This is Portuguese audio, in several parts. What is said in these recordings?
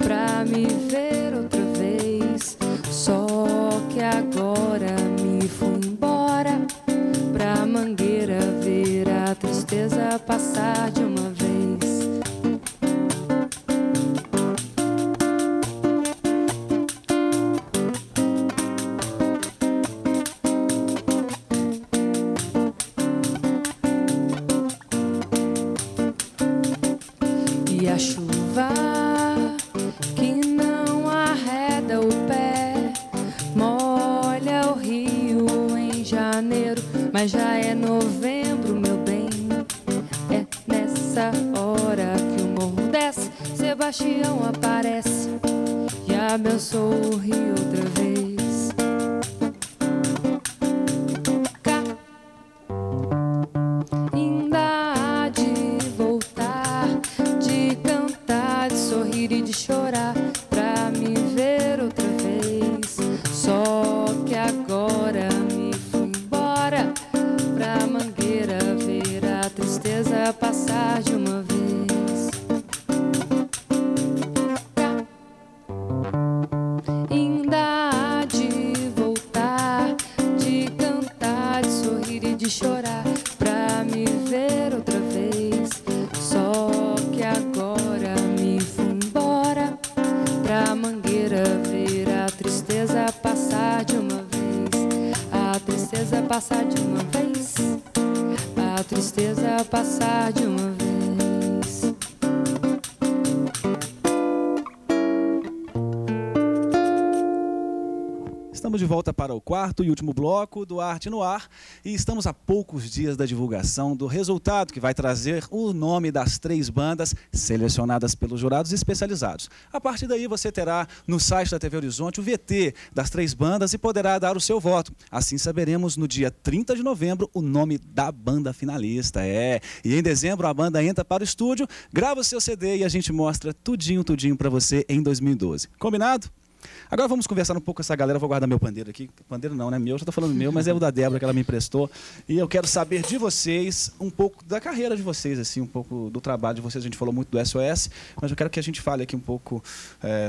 pra me ver outra vez. Só que agora me fui embora pra Mangueira ver a tristeza passar de uma vez. E a chuva que não arreda o pé molha o rio em janeiro, mas já é novembro, meu bem. É nessa hora que o morro desce, Sebastião aparece e abençoa o rio outra vez. Cá ainda há de voltar, de cantar, de sorrir e de chorar pra me ver outra vez. Só que agora me fui embora pra Mangueira ver a tristeza passar de uma vez. Cá ainda há de voltar, de cantar, de sorrir e de chorar pra me ver outra vez. Só que agora me fui embora pra Mangueira ver a tristeza passar de uma vez. A tristeza passar de uma vez. A tristeza passar de uma vez. Estamos de volta para o quarto e último bloco do Arte no Ar e estamos a poucos dias da divulgação do resultado que vai trazer o nome das 3 bandas selecionadas pelos jurados especializados. A partir daí você terá no site da TV Horizonte o VT das 3 bandas e poderá dar o seu voto. Assim saberemos no dia 30 de novembro o nome da banda finalista. E em dezembro a banda entra para o estúdio, grava o seu CD e a gente mostra tudinho para você em 2012. Combinado? Agora vamos conversar um pouco com essa galera. Eu vou guardar meu pandeiro aqui. Pandeiro não, né? Meu, já estou falando meu, mas é o da Débora que ela me emprestou. E eu quero saber de vocês um pouco da carreira de vocês, assim, um pouco do trabalho de vocês. A gente falou muito do SOS, mas eu quero que a gente fale aqui um pouco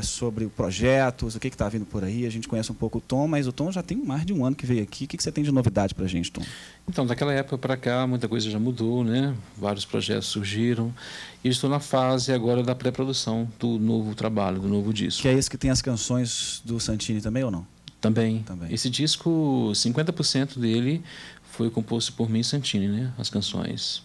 sobre projetos, o que está vindo por aí. A gente conhece um pouco o Tom, mas o Tom já tem mais de um ano que veio aqui. O que você tem de novidade para a gente, Tom? Então, daquela época para cá, muita coisa já mudou, né? Vários projetos surgiram. E estou na fase agora da pré-produção do novo trabalho, do novo disco. Que é esse que tem as canções do Santini também ou não? Também. Esse disco, 50% dele foi composto por mim e Santini, né? As canções.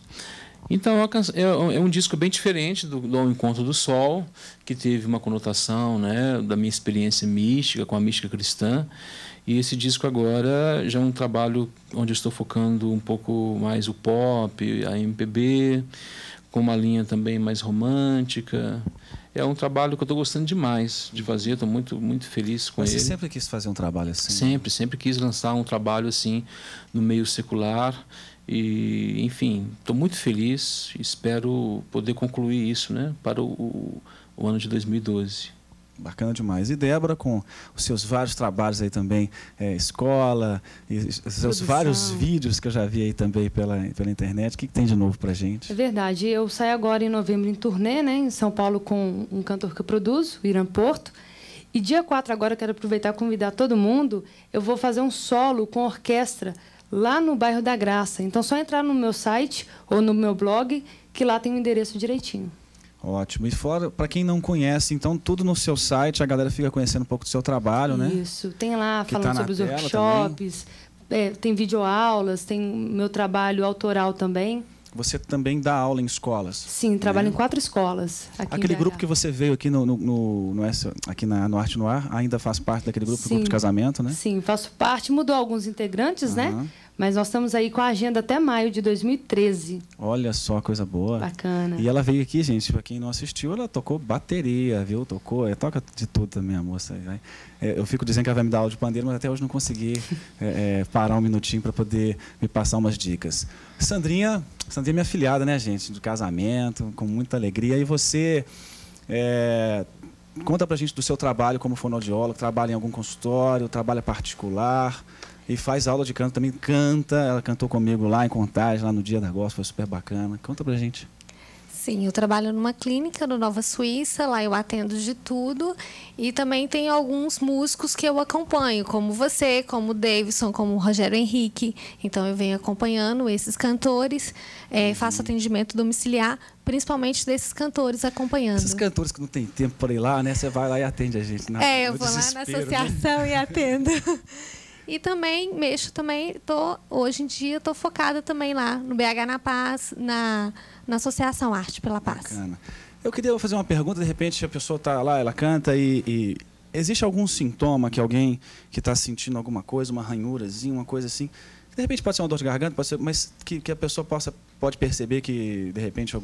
Então, é um disco bem diferente do Ao Encontro do Sol, que teve uma conotação, né, da minha experiência mística, com a mística cristã. E esse disco agora já é um trabalho onde eu estou focando um pouco mais o pop, a MPB, com uma linha também mais romântica. É um trabalho que eu estou gostando demais de fazer, estou muito, muito feliz com ele. Mas você sempre quis fazer um trabalho assim? Sempre quis lançar um trabalho assim no meio secular. E, enfim, estou muito feliz e espero poder concluir isso, né, para o ano de 2012. Bacana demais. E Débora, com os seus vários trabalhos aí também, escola, e os seus vários vídeos que eu já vi aí também pela internet, o que tem de novo pra gente? É verdade. Eu saio agora em novembro em turnê, né, em São Paulo, com um cantor que eu produzo, o Irã Porto. E dia 4 agora, eu quero aproveitar e convidar todo mundo, eu vou fazer um solo com orquestra lá no bairro da Graça. Então, só entrar no meu site ou no meu blog, que lá tem o endereço direitinho. Ótimo. E fora, para quem não conhece, então, tudo no seu site, a galera fica conhecendo um pouco do seu trabalho, né? Isso. Tem lá, falando tá sobre os workshops, tem videoaulas, tem meu trabalho autoral também. Você também dá aula em escolas? Sim, trabalho em 4 escolas. Aquele grupo que você veio aqui aqui no Arte no Ar, ainda faz parte daquele grupo, grupo de casamento, né? Sim, faço parte. Mudou alguns integrantes, né? Mas nós estamos aí com a agenda até maio de 2013. Olha só, coisa boa. Bacana. E ela veio aqui, gente, para quem não assistiu, ela tocou bateria, viu? Toca de tudo também, a moça. Eu fico dizendo que ela vai me dar aula de pandeiro, mas até hoje não consegui parar um minutinho para poder me passar umas dicas. Sandrinha é minha afilhada, né, gente? Do casamento, com muita alegria. E você conta pra gente do seu trabalho como fonoaudiólogo, trabalha em algum consultório, trabalha particular e faz aula de canto também, ela cantou comigo lá em Contagem, lá no Dia da Gospel, foi super bacana. Conta pra gente. Sim, eu trabalho numa clínica no Nova Suíça, lá eu atendo de tudo. E também tem alguns músicos que eu acompanho, como você, como o Davidson, como o Rogério Henrique. Então eu venho acompanhando esses cantores, faço atendimento domiciliar, principalmente desses cantores acompanhando. Esses cantores que não tem tempo para ir lá, né? Você vai lá e atende a gente. Eu vou lá na associação, né? E atendo. E também mexo hoje em dia estou focada também lá no BH na Paz, na Associação Arte pela Paz. Bacana. Eu queria fazer uma pergunta, de repente a pessoa está lá, ela canta e existe algum sintoma que alguém que está sentindo alguma coisa, uma ranhurazinha, uma coisa assim, de repente pode ser uma dor de garganta, pode ser, mas que a pessoa pode perceber que de repente,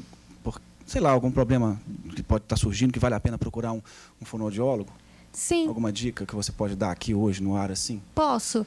sei lá, algum problema que pode estar surgindo, que vale a pena procurar um fonoaudiólogo? Sim. Alguma dica que você pode dar aqui hoje no ar assim? Posso.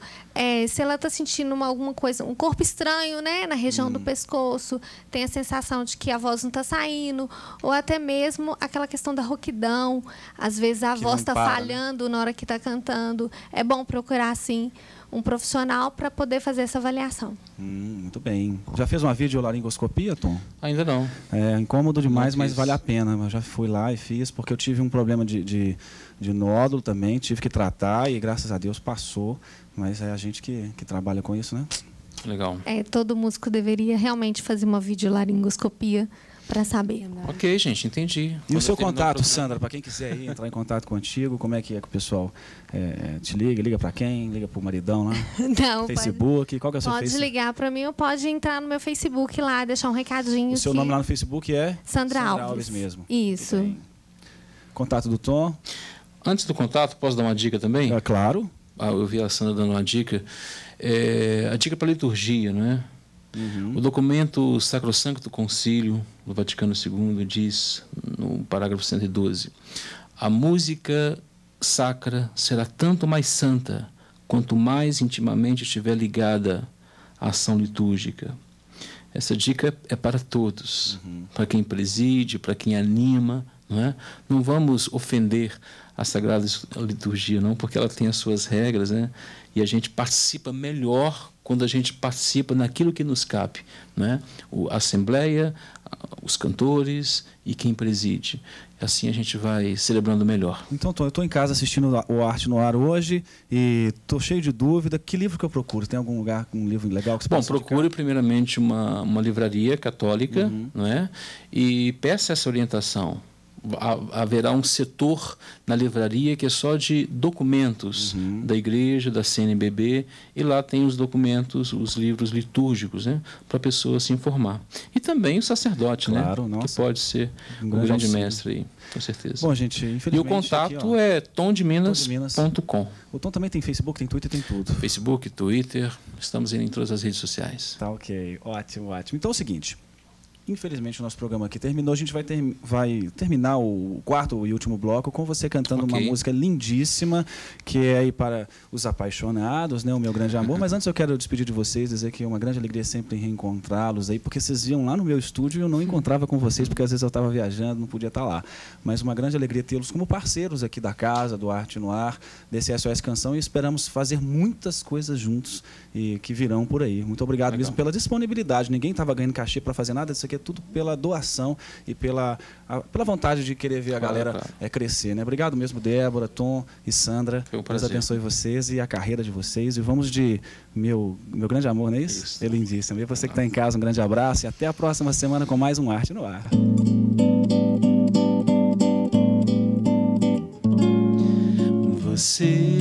Se ela está sentindo alguma coisa, um corpo estranho, né, na região do pescoço, tem a sensação de que a voz não está saindo, ou até mesmo aquela questão da rouquidão, às vezes a voz está falhando, né, na hora que está cantando. É bom procurar, sim, um profissional para poder fazer essa avaliação. Muito bem. Já fez uma videolaringoscopia, Tom? Ainda não. É incômodo demais, mas vale a pena. Eu já fui lá e fiz, porque eu tive um problema de nódulo também, tive que tratar e graças a Deus passou. Mas é a gente que trabalha com isso, né? Legal. Todo músico deveria realmente fazer uma videolaringoscopia para saber. Ok, gente, entendi. E o seu contato, Sandra, para quem quiser ir, entrar em contato contigo, como é que o pessoal te liga? Liga para quem? Liga para o maridão lá? Não, Facebook? Qual que é o seu Facebook? Pode ligar para mim ou pode entrar no meu Facebook lá, deixar um recadinho. O seu nome lá no Facebook é? Sandra Alves mesmo. Isso. Contato do Tom? Antes do contato, posso dar uma dica também? É claro. Eu vi a Sandra dando uma dica. A dica para liturgia, não é? O documento Sacrosancto Concílio do Vaticano II diz, no parágrafo 112, a música sacra será tanto mais santa quanto mais intimamente estiver ligada à ação litúrgica. Essa dica é para todos, para quem preside, para quem anima, não é? Não vamos ofender a Sagrada Liturgia, não, porque ela tem as suas regras, né? E a gente participa melhor quando a gente participa naquilo que nos cabe, né? A Assembleia, os cantores e quem preside. Assim a gente vai celebrando melhor. Então, Tom, eu estou em casa assistindo o Arte no Ar hoje e estou cheio de dúvida. Que livro que eu procuro? Tem algum lugar, um livro legal que você possa indicar? Procure primeiramente uma livraria católica, não é? E peça essa orientação. Haverá um setor na livraria que é só de documentos da igreja, da CNBB, e lá tem os documentos, os livros litúrgicos, né, para a pessoa se informar. E também o sacerdote, claro, né, que pode ser o grande mestre aí, com certeza. Bom, gente, infelizmente... E o contato aqui, é tomdeminas.com. O Tom também tem Facebook, tem Twitter, tem tudo. Facebook, Twitter, estamos em todas as redes sociais. Tá ok, ótimo, ótimo. Então é o seguinte... Infelizmente o nosso programa aqui terminou. A gente vai terminar o quarto e último bloco com você cantando uma música lindíssima, que é aí para os apaixonados, né? O Meu Grande Amor. Mas antes eu quero despedir de vocês, dizer que é uma grande alegria sempre reencontrá-los aí, porque vocês iam lá no meu estúdio e eu não encontrava com vocês, porque às vezes eu estava viajando, não podia estar lá. Mas uma grande alegria tê-los como parceiros aqui da casa, do Arte no Ar, desse SOS Canção, e esperamos fazer muitas coisas juntos e que virão por aí. Muito obrigado mesmo pela disponibilidade. Ninguém estava ganhando cachê para fazer nada disso aqui, é tudo pela doação e pela vontade de querer ver a galera crescer, né? Obrigado mesmo, Débora, Tom e Sandra. Foi um prazer. Deus abençoe vocês e a carreira de vocês. E vamos de meu grande amor, não é isso? É lindíssimo. E você que está em casa, um grande abraço e até a próxima semana com mais um Arte no Ar. Você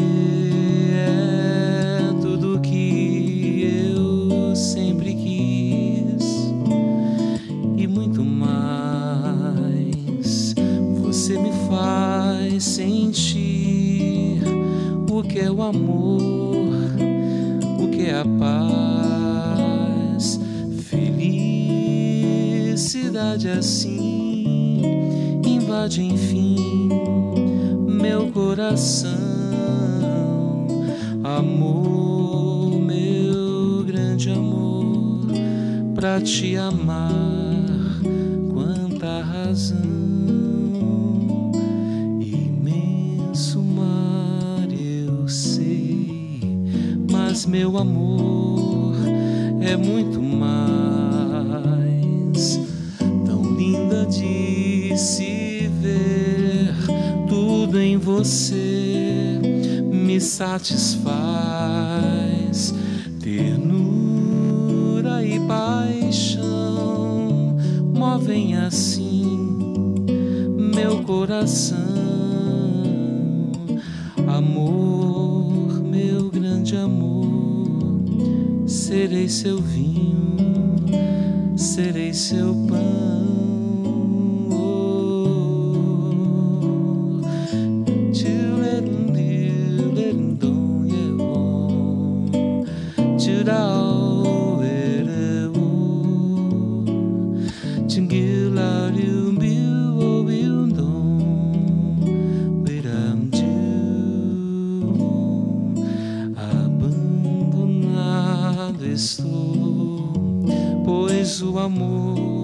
é tudo que eu sempre quis e muito mais. Você me faz sentir o que é o amor, o que é a paz. Felicidade assim invade enfim meu coração. Amor, meu grande amor, pra te amar, quanta razão. Imenso mar eu sei, mas meu amor é muito mais. Tão linda em você me satisfaz. Ternura e paixão movem assim meu coração. Amor, meu grande amor, serei seu vinho, serei seu pão. Abandonado estou, pois o amor